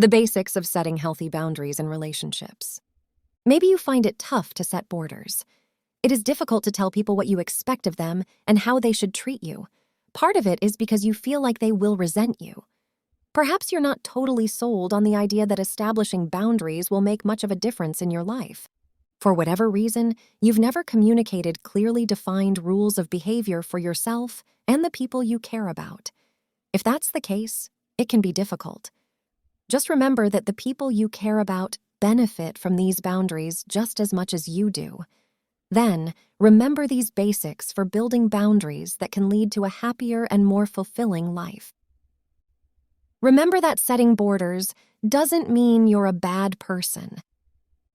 The basics of setting healthy boundaries in relationships. Maybe you find it tough to set borders. It is difficult to tell people what you expect of them and how they should treat you. Part of it is because you feel like they will resent you. Perhaps you're not totally sold on the idea that establishing boundaries will make much of a difference in your life. For whatever reason, you've never communicated clearly defined rules of behavior for yourself and the people you care about. If that's the case, it can be difficult. Just remember that the people you care about benefit from these boundaries just as much as you do. Then, remember these basics for building boundaries that can lead to a happier and more fulfilling life. Remember that setting borders doesn't mean you're a bad person.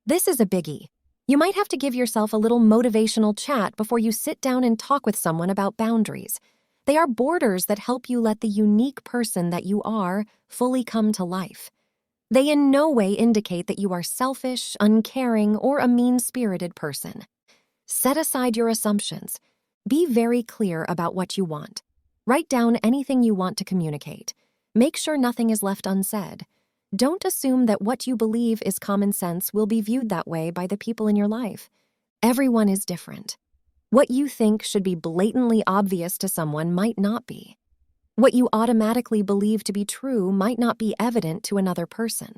This is a biggie. You might have to give yourself a little motivational chat before you sit down and talk with someone about boundaries. They are borders that help you let the unique person that you are fully come to life. They in no way indicate that you are selfish, uncaring, or a mean-spirited person. Set aside your assumptions. Be very clear about what you want. Write down anything you want to communicate. Make sure nothing is left unsaid. Don't assume that what you believe is common sense will be viewed that way by the people in your life. Everyone is different. What you think should be blatantly obvious to someone might not be. What you automatically believe to be true might not be evident to another person.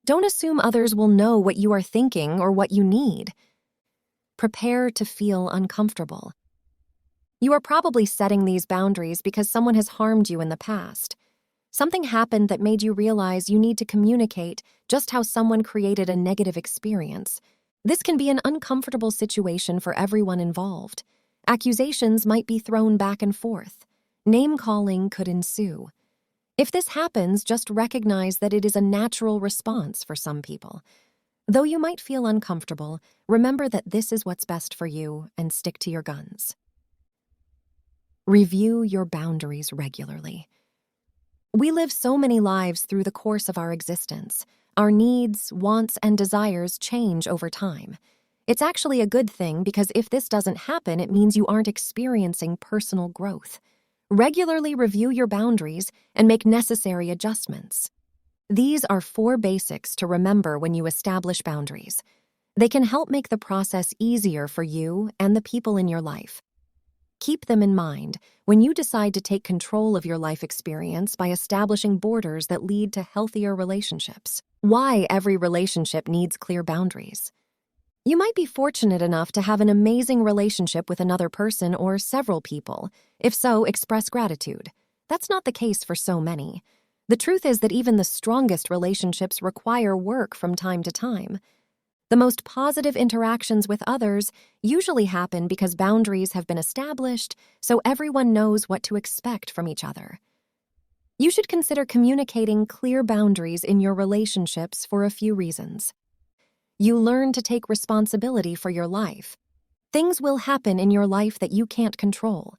Don't assume others will know what you are thinking or what you need. Prepare to feel uncomfortable. You are probably setting these boundaries because someone has harmed you in the past. Something happened that made you realize you need to communicate just how someone created a negative experience. This can be an uncomfortable situation for everyone involved. Accusations might be thrown back and forth. Name-calling could ensue. If this happens, just recognize that it is a natural response for some people. Though you might feel uncomfortable, remember that this is what's best for you and stick to your guns. Review your boundaries regularly. We live so many lives through the course of our existence. Our needs, wants, and desires change over time. It's actually a good thing because if this doesn't happen, it means you aren't experiencing personal growth. Regularly review your boundaries and make necessary adjustments. These are 4 basics to remember when you establish boundaries. They can help make the process easier for you and the people in your life. Keep them in mind when you decide to take control of your life experience by establishing borders that lead to healthier relationships. Why every relationship needs clear boundaries. You might be fortunate enough to have an amazing relationship with another person or several people. If so, express gratitude. That's not the case for so many. The truth is that even the strongest relationships require work from time to time. The most positive interactions with others usually happen because boundaries have been established, so everyone knows what to expect from each other. You should consider communicating clear boundaries in your relationships for a few reasons. You learn to take responsibility for your life. Things will happen in your life that you can't control.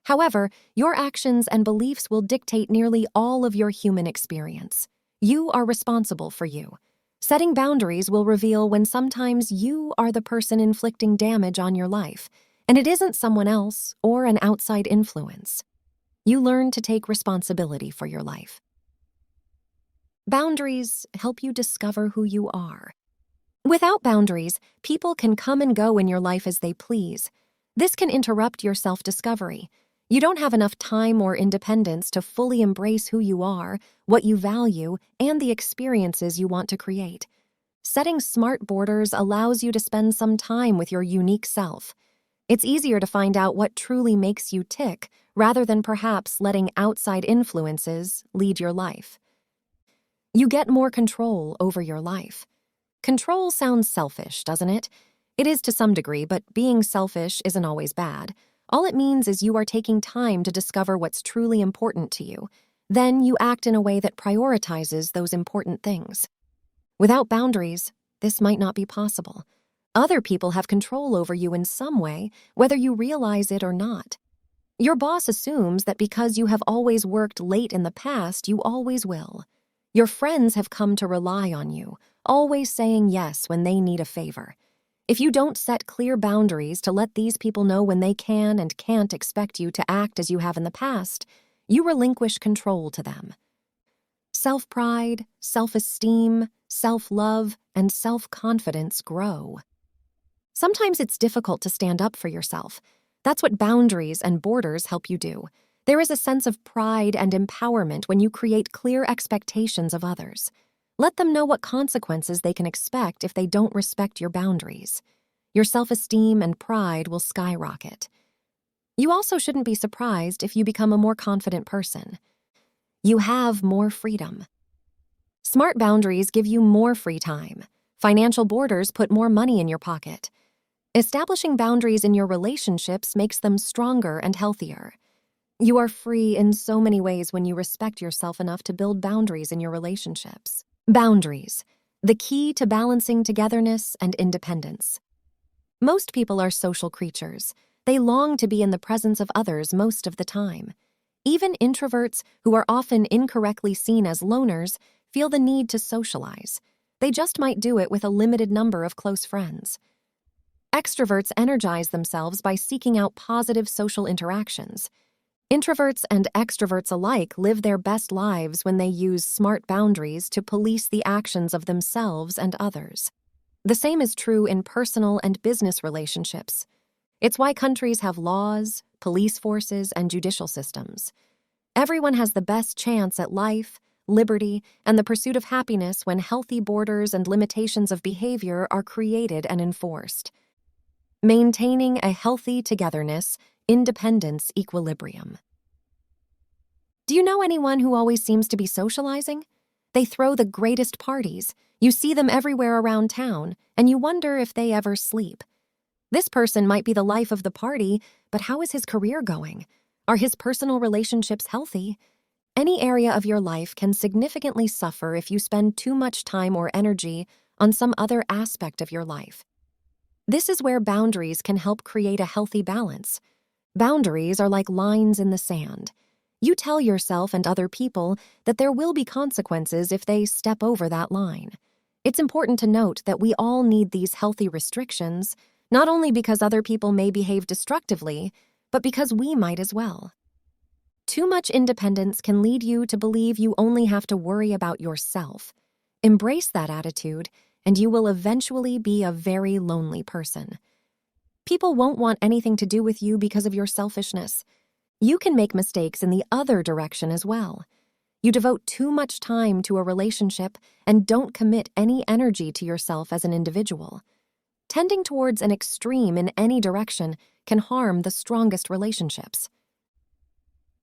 However, your actions and beliefs will dictate nearly all of your human experience. You are responsible for you. Setting boundaries will reveal when sometimes you are the person inflicting damage on your life, and it isn't someone else or an outside influence. You learn to take responsibility for your life. Boundaries help you discover who you are. Without boundaries, people can come and go in your life as they please. This can interrupt your self-discovery. You don't have enough time or independence to fully embrace who you are, what you value, and the experiences you want to create. Setting smart borders allows you to spend some time with your unique self. It's easier to find out what truly makes you tick, rather than perhaps letting outside influences lead your life. You get more control over your life. Control sounds selfish, doesn't it? It is to some degree, but being selfish isn't always bad. All it means is you are taking time to discover what's truly important to you. Then you act in a way that prioritizes those important things. Without boundaries, this might not be possible. Other people have control over you in some way, whether you realize it or not. Your boss assumes that because you have always worked late in the past, you always will. Your friends have come to rely on you, always saying yes when they need a favor. If you don't set clear boundaries to let these people know when they can and can't expect you to act as you have in the past, you relinquish control to them. Self-pride, self-esteem, self-love, and self-confidence grow. Sometimes it's difficult to stand up for yourself. That's what boundaries and borders help you do. There is a sense of pride and empowerment when you create clear expectations of others. Let them know what consequences they can expect if they don't respect your boundaries. Your self-esteem and pride will skyrocket. You also shouldn't be surprised if you become a more confident person. You have more freedom. Smart boundaries give you more free time. Financial borders put more money in your pocket. Establishing boundaries in your relationships makes them stronger and healthier. You are free in so many ways when you respect yourself enough to build boundaries in your relationships. Boundaries, the key to balancing togetherness and independence. Most people are social creatures. They long to be in the presence of others most of the time. Even introverts, who are often incorrectly seen as loners, feel the need to socialize. They just might do it with a limited number of close friends. Extroverts energize themselves by seeking out positive social interactions. Introverts and extroverts alike live their best lives when they use smart boundaries to police the actions of themselves and others. The same is true in personal and business relationships. It's why countries have laws, police forces, and judicial systems. Everyone has the best chance at life, liberty, and the pursuit of happiness when healthy borders and limitations of behavior are created and enforced. Maintaining a healthy togetherness, independence, equilibrium. Do you know anyone who always seems to be socializing? They throw the greatest parties. You see them everywhere around town, and you wonder if they ever sleep. This person might be the life of the party, but how is his career going? Are his personal relationships healthy? Any area of your life can significantly suffer if you spend too much time or energy on some other aspect of your life. This is where boundaries can help create a healthy balance. Boundaries are like lines in the sand. You tell yourself and other people that there will be consequences if they step over that line. It's important to note that we all need these healthy restrictions, not only because other people may behave destructively, but because we might as well. Too much independence can lead you to believe you only have to worry about yourself. Embrace that attitude, and you will eventually be a very lonely person. People won't want anything to do with you because of your selfishness. You can make mistakes in the other direction as well. You devote too much time to a relationship and don't commit any energy to yourself as an individual. Tending towards an extreme in any direction can harm the strongest relationships.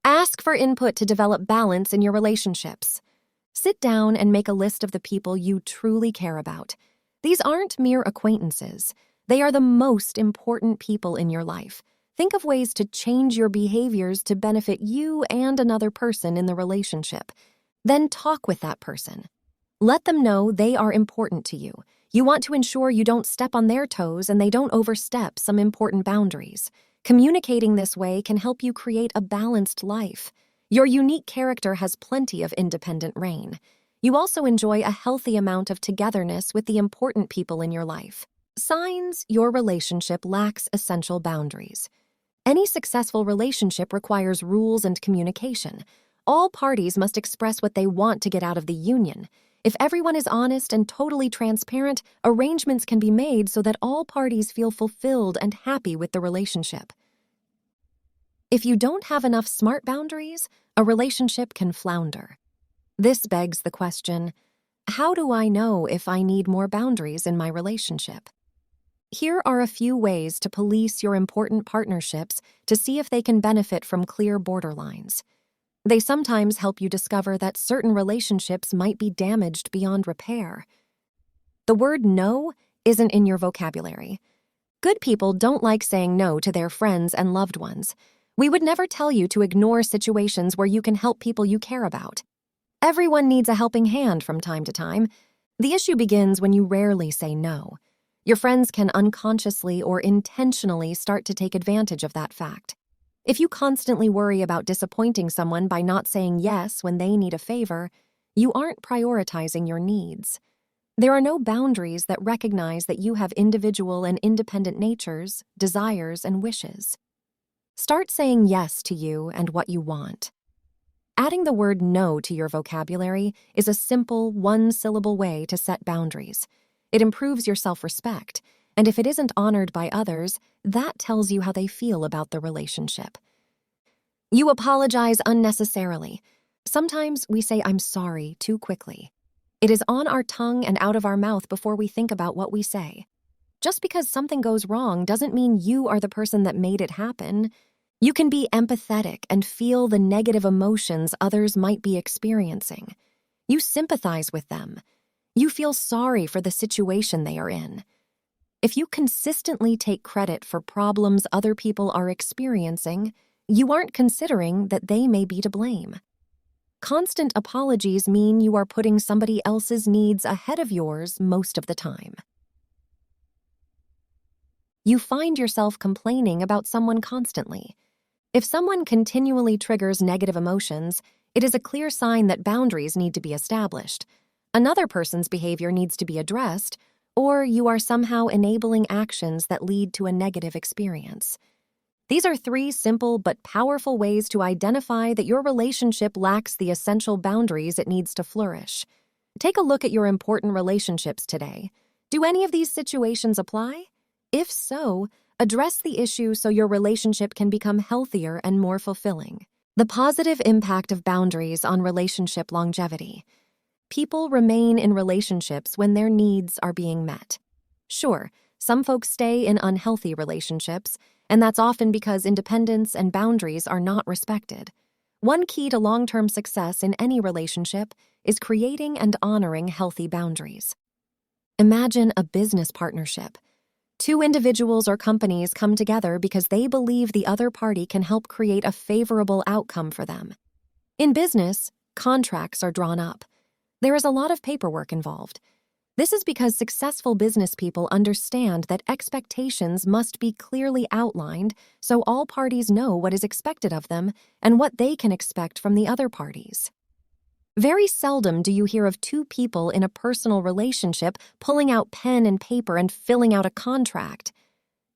Ask for input to develop balance in your relationships. Sit down and make a list of the people you truly care about. These aren't mere acquaintances. They are the most important people in your life. Think of ways to change your behaviors to benefit you and another person in the relationship. Then talk with that person. Let them know they are important to you. You want to ensure you don't step on their toes and they don't overstep some important boundaries. Communicating this way can help you create a balanced life. Your unique character has plenty of independent reign. You also enjoy a healthy amount of togetherness with the important people in your life. Signs your relationship lacks essential boundaries. Any successful relationship requires rules and communication. All parties must express what they want to get out of the union. If everyone is honest and totally transparent, arrangements can be made so that all parties feel fulfilled and happy with the relationship. If you don't have enough smart boundaries, a relationship can flounder. This begs the question, how do I know if I need more boundaries in my relationship? Here are a few ways to police your important partnerships to see if they can benefit from clear borderlines. They sometimes help you discover that certain relationships might be damaged beyond repair. The word no isn't in your vocabulary. Good people don't like saying no to their friends and loved ones. We would never tell you to ignore situations where you can help people you care about. Everyone needs a helping hand from time to time. The issue begins when you rarely say no. Your friends can unconsciously or intentionally start to take advantage of that fact. If you constantly worry about disappointing someone by not saying yes when they need a favor, you aren't prioritizing your needs. There are no boundaries that recognize that you have individual and independent natures, desires, and wishes. Start saying yes to you and what you want. Adding the word no to your vocabulary is a simple, one-syllable way to set boundaries. It improves your self-respect, and if it isn't honored by others, that tells you how they feel about the relationship. You apologize unnecessarily. Sometimes we say "I'm sorry" too quickly. It is on our tongue and out of our mouth before we think about what we say. Just because something goes wrong doesn't mean you are the person that made it happen. You can be empathetic and feel the negative emotions others might be experiencing. You sympathize with them. You feel sorry for the situation they are in. If you consistently take credit for problems other people are experiencing, you aren't considering that they may be to blame. Constant apologies mean you are putting somebody else's needs ahead of yours most of the time. You find yourself complaining about someone constantly. If someone continually triggers negative emotions, it is a clear sign that boundaries need to be established. Another person's behavior needs to be addressed, or you are somehow enabling actions that lead to a negative experience. These are 3 simple but powerful ways to identify that your relationship lacks the essential boundaries it needs to flourish. Take a look at your important relationships today. Do any of these situations apply? If so, address the issue so your relationship can become healthier and more fulfilling. The positive impact of boundaries on relationship longevity. People remain in relationships when their needs are being met. Sure, some folks stay in unhealthy relationships, and that's often because independence and boundaries are not respected. One key to long-term success in any relationship is creating and honoring healthy boundaries. Imagine a business partnership. 2 individuals or companies come together because they believe the other party can help create a favorable outcome for them. In business, contracts are drawn up. There is a lot of paperwork involved. This is because successful business people understand that expectations must be clearly outlined so all parties know what is expected of them and what they can expect from the other parties. Very seldom do you hear of 2 people in a personal relationship pulling out pen and paper and filling out a contract.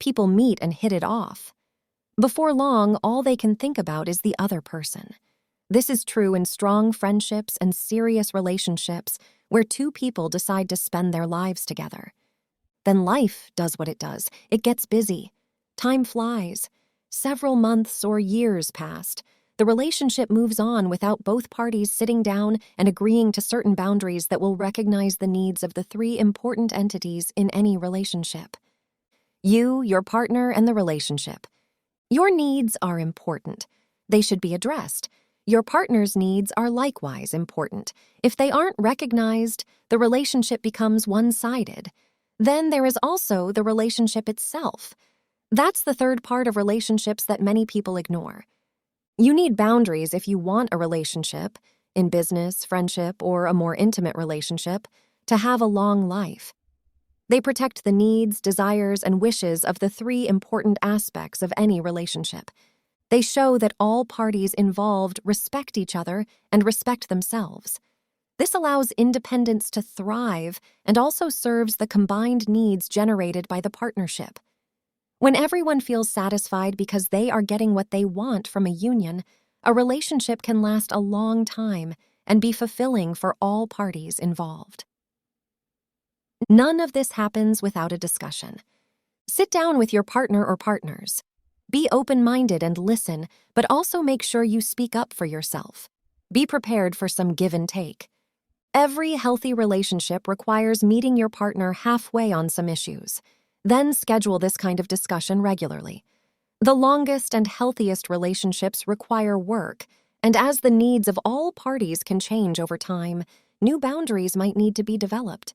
People meet and hit it off. Before long, all they can think about is the other person. This is true in strong friendships and serious relationships where 2 people decide to spend their lives together. Then life does what it does. It gets busy. Time flies. Several months or years passed. The relationship moves on without both parties sitting down and agreeing to certain boundaries that will recognize the needs of the 3 important entities in any relationship. You, your partner, and the relationship. Your needs are important. They should be addressed. Your partner's needs are likewise important. If they aren't recognized, the relationship becomes one-sided. Then there is also the relationship itself. That's the 3rd part of relationships that many people ignore. You need boundaries if you want a relationship, in business, friendship, or a more intimate relationship, to have a long life. They protect the needs, desires, and wishes of the 3 important aspects of any relationship. They show that all parties involved respect each other and respect themselves. This allows independence to thrive and also serves the combined needs generated by the partnership. When everyone feels satisfied because they are getting what they want from a union, a relationship can last a long time and be fulfilling for all parties involved. None of this happens without a discussion. Sit down with your partner or partners. Be open-minded and listen, but also make sure you speak up for yourself. Be prepared for some give and take. Every healthy relationship requires meeting your partner halfway on some issues. Then schedule this kind of discussion regularly. The longest and healthiest relationships require work, and as the needs of all parties can change over time, new boundaries might need to be developed.